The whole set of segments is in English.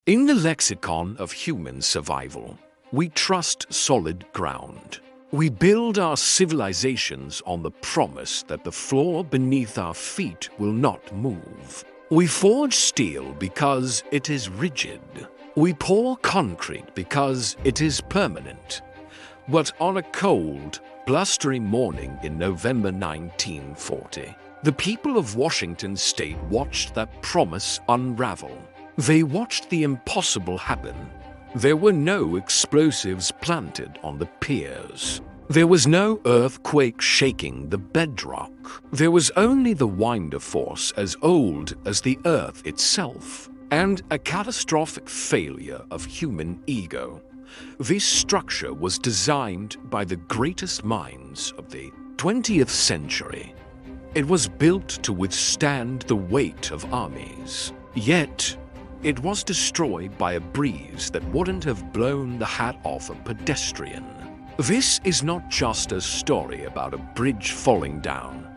In the lexicon of human survival, we trust solid ground. We build our civilizations on the promise that the floor beneath our feet will not move. We forge steel because it is rigid. We pour concrete because it is permanent. But on a cold, blustery morning in November 1940, the people of Washington state watched that promise unravel. They watched the impossible happen. There were no explosives planted on the piers. There was no earthquake shaking the bedrock. There was only the winder force as old as the earth itself, and a catastrophic failure of human ego. This structure was designed by the greatest minds of the 20th century. It was built to withstand the weight of armies. Yet, it was destroyed by a breeze that wouldn't have blown the hat off a pedestrian. This is not just a story about a bridge falling down.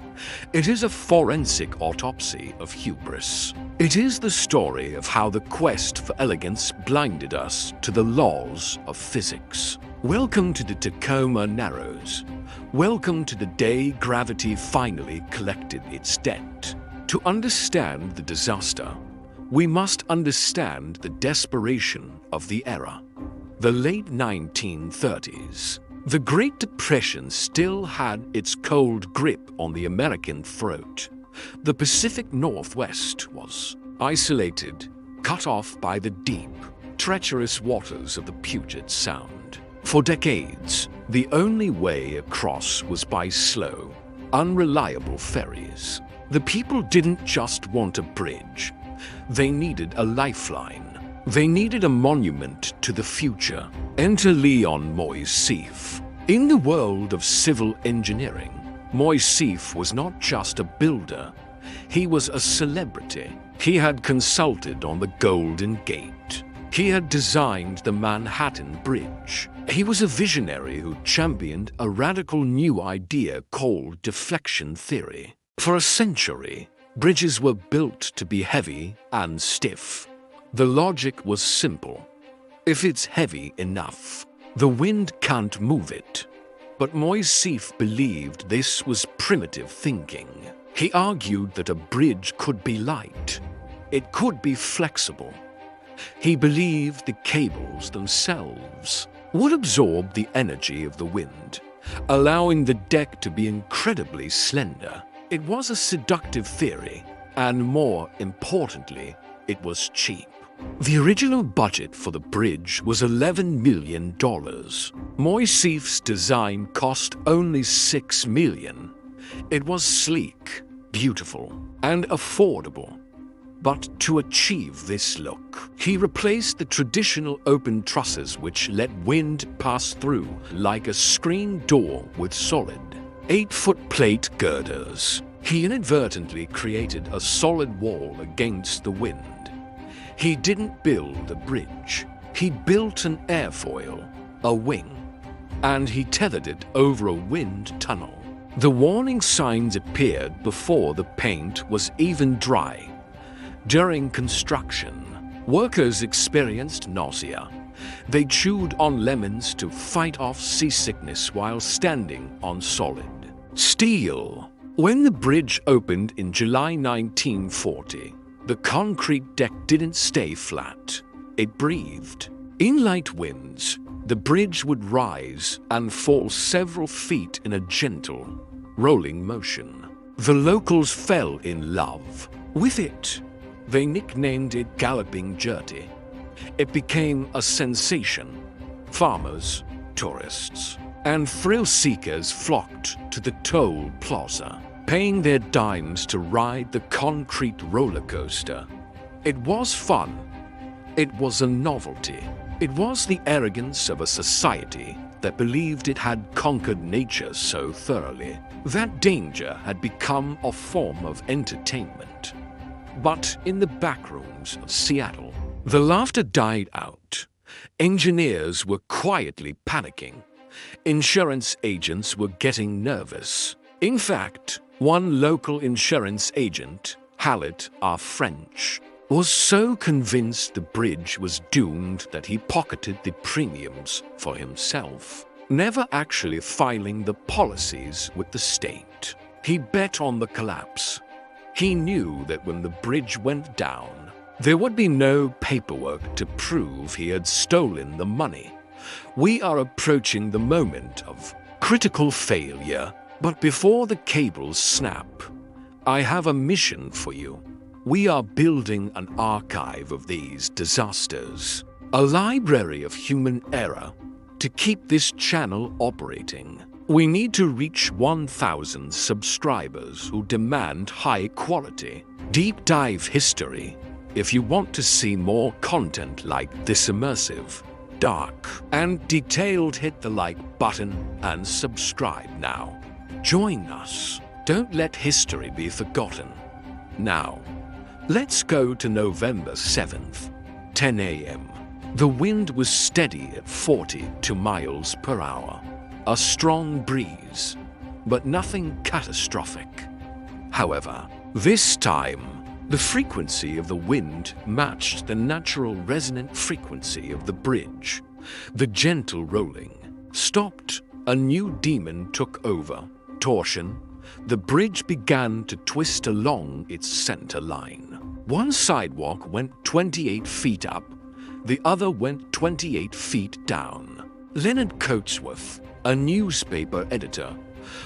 It is a forensic autopsy of hubris. It is the story of how the quest for elegance blinded us to the laws of physics. Welcome to the Tacoma Narrows. Welcome to the day gravity finally collected its debt. To understand the disaster, we must understand the desperation of the era. The late 1930s. The Great Depression still had its cold grip on the American throat. The Pacific Northwest was isolated, cut off by the deep, treacherous waters of the Puget Sound. For decades, the only way across was by slow, unreliable ferries. The people didn't just want a bridge. They needed a lifeline. They needed a monument to the future. Enter Leon Moisseiff. In the world of civil engineering, Moisseiff was not just a builder. He was a celebrity. He had consulted on the Golden Gate. He had designed the Manhattan Bridge. He was a visionary who championed a radical new idea called deflection theory. For a century, bridges were built to be heavy and stiff. The logic was simple. If it's heavy enough, the wind can't move it. But Moisseiff believed this was primitive thinking. He argued that a bridge could be light. It could be flexible. He believed the cables themselves would absorb the energy of the wind, allowing the deck to be incredibly slender. It was a seductive theory, and more importantly, it was cheap. The original budget for the bridge was $11 million. Moisseiff's design cost only $6 million. It was sleek, beautiful, and affordable. But to achieve this look, he replaced the traditional open trusses which let wind pass through like a screen door with solid 8-foot plate girders. He inadvertently created a solid wall against the wind. He didn't build a bridge. He built an airfoil, a wing, and he tethered it over a wind tunnel. The warning signs appeared before the paint was even dry. During construction, workers experienced nausea. They chewed on lemons to fight off seasickness while standing on solid steel. When the bridge opened in July 1940, the concrete deck didn't stay flat. It breathed. In light winds, the bridge would rise and fall several feet in a gentle, rolling motion. The locals fell in love with it. They nicknamed it Galloping Gertie. It became a sensation. Farmers, tourists, and thrill-seekers flocked to the toll plaza, paying their dimes to ride the concrete roller coaster. It was fun. It was a novelty. It was the arrogance of a society that believed it had conquered nature so thoroughly that danger had become a form of entertainment. But in the backrooms of Seattle, the laughter died out. Engineers were quietly panicking. Insurance agents were getting nervous. In fact, one local insurance agent, Hallet, are French, was so convinced the bridge was doomed that he pocketed the premiums for himself, never actually filing the policies with the state. He bet on the collapse. He knew that when the bridge went down, there would be no paperwork to prove he had stolen the money. We are approaching the moment of critical failure, but before the cables snap, I have a mission for you. We are building an archive of these disasters, a library of human error to keep this channel operating. We need to reach 1,000 subscribers who demand high quality, deep dive history. If you want to see more content like this immersive, dark, and detailed, hit the like button and subscribe now. Join us. Don't let history be forgotten. Now, let's go to November 7th, 10 a.m. The wind was steady at 42 miles per hour. A strong breeze, but nothing catastrophic. However, this time, the frequency of the wind matched the natural resonant frequency of the bridge. The gentle rolling stopped. A new demon took over. Torsion. The bridge began to twist along its center line. One sidewalk went 28 feet up. The other went 28 feet down. Leonard Coatsworth, a newspaper editor,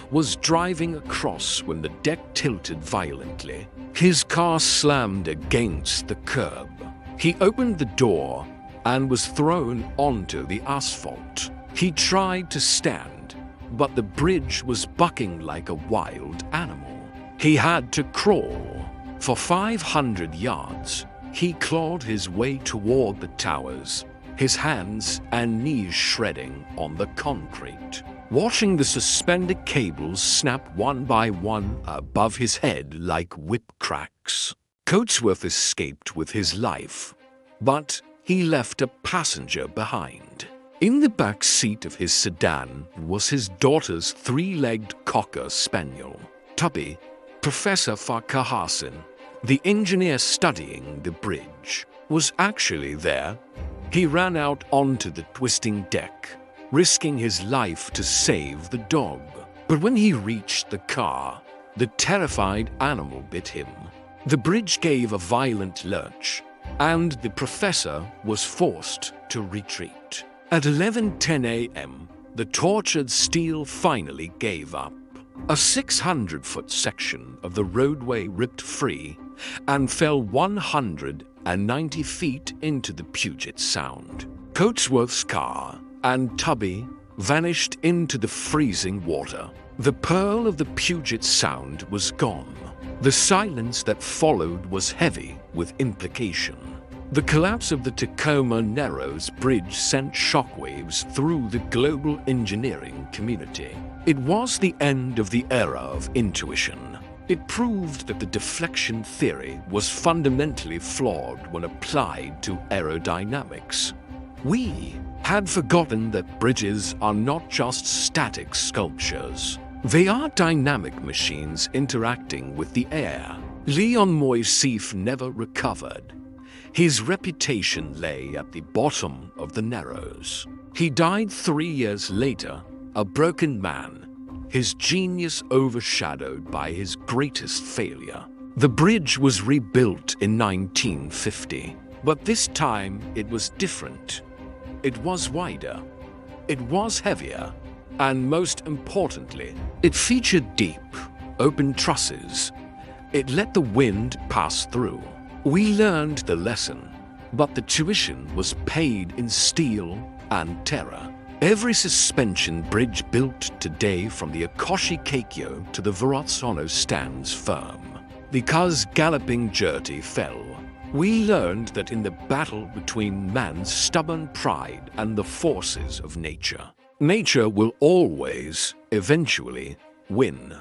was driving across when the deck tilted violently. His car slammed against the curb. He opened the door and was thrown onto the asphalt. He tried to stand, but the bridge was bucking like a wild animal. He had to crawl. For 500 yards, he clawed his way toward the towers, his hands and knees shredding on the concrete. Watching the suspended cables snap one by one above his head like whip cracks. Coatsworth escaped with his life, but he left a passenger behind. In the back seat of his sedan was his daughter's three-legged cocker spaniel, Tubby. Professor Farquharson, the engineer studying the bridge, was actually there. He ran out onto the twisting deck, risking his life to save the dog. But when he reached the car, the terrified animal bit him. The bridge gave a violent lurch, and the professor was forced to retreat. At 11:10 a.m., the tortured steel finally gave up. A 600-foot section of the roadway ripped free and fell 190 feet into the Puget Sound. Coatsworth's car and Tubby vanished into the freezing water. The pearl of the Puget Sound was gone. The silence that followed was heavy with implication. The collapse of the Tacoma Narrows Bridge sent shockwaves through the global engineering community. It was the end of the era of intuition. It proved that the deflection theory was fundamentally flawed when applied to aerodynamics. We had forgotten that bridges are not just static sculptures. They are dynamic machines interacting with the air. Leon Moisseiff never recovered. His reputation lay at the bottom of the Narrows. He died 3 years later, a broken man, his genius overshadowed by his greatest failure. The bridge was rebuilt in 1950, but this time it was different. It was wider, it was heavier, and most importantly, it featured deep, open trusses. It let the wind pass through. We learned the lesson, but the tuition was paid in steel and terror. Every suspension bridge built today from the Akoshi Keikyo to the Verrazano stands firm. Because Galloping Gertie fell, we learned that in the battle between man's stubborn pride and the forces of nature, nature will always, eventually, win.